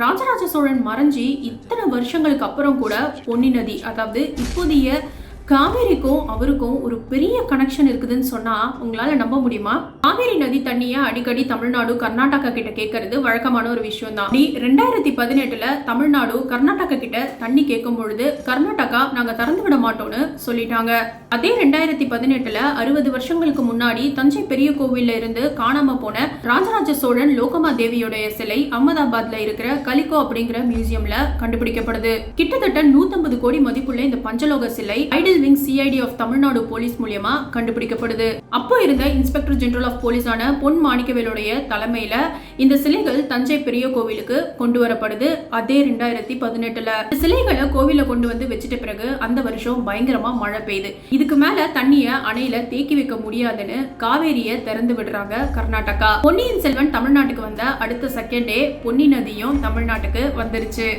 ராஜராஜ சோழன் மறைஞ்சி இத்தனை வருஷங்களுக்கு அப்புறம் கூட பொன்னி நதி, அதாவது இப்போதைய காவேரிக்கும் அவருக்கும் ஒரு பெரிய கனெக்ஷன் இருக்குதுன்னு சொன்னா உங்களால நம்ப முடியுமா? காவேரி நதி தண்ணிய அடிக்கடி தமிழ்நாடு கர்நாடகா கிட்ட கேட்கறது வழக்கமான ஒரு விஷயம் தான். 2018 தமிழ்நாடு கர்நாடகா கிட்ட தண்ணி கேட்கும் பொழுது கர்நாடகா நாங்க திறந்து விட மாட்டோம்னு சொல்லிட்டாங்க. அதே 2018 60 வருஷங்களுக்கு முன்னாடி தஞ்சை பெரிய கோவில்ல இருந்து காணாம போன ராஜராஜ சோழன் லோகமா தேவியோடைய சிலை அகமதாபாத்ல இருக்கிற கலிகோ அப்படிங்கிற மியூசியம்ல கண்டுபிடிக்கப்படுது. கிட்டத்தட்ட 150 கோடி மதிப்புள்ள இந்த பஞ்சலோக சிலை idol wing CID of Tamil Nadu police மூலமா கண்டுபிடிக்கப்படுது. அப்போ இருந்த இன்ஸ்பெக்டர் ஜெனரல் ஆஃப் போலீஸான பொன் மாணிக்கவேலுடைய தலைமையில இந்த சிலைகள் தஞ்சை பெரிய கோவிலுக்கு கொண்டு வரப்படுது. அதே 2018 சிலைகளை கோவில கொண்டு வந்து வச்சிட்ட பிறகு அந்த வருஷம் பயங்கரமா மழை பெய்யுது. இதுக்கு மேல தண்ணிய அணையில தேக்கி வைக்க முடியாதுன்னு காவேரிய திறந்து விடுறாங்க கர்நாடகா. பொன்னியின் செல்வன் தமிழ்நாட்டுக்கு வந்த அடுத்த செகண்டே பொன்னி நதியும் தமிழ்நாட்டுக்கு வந்துருச்சு.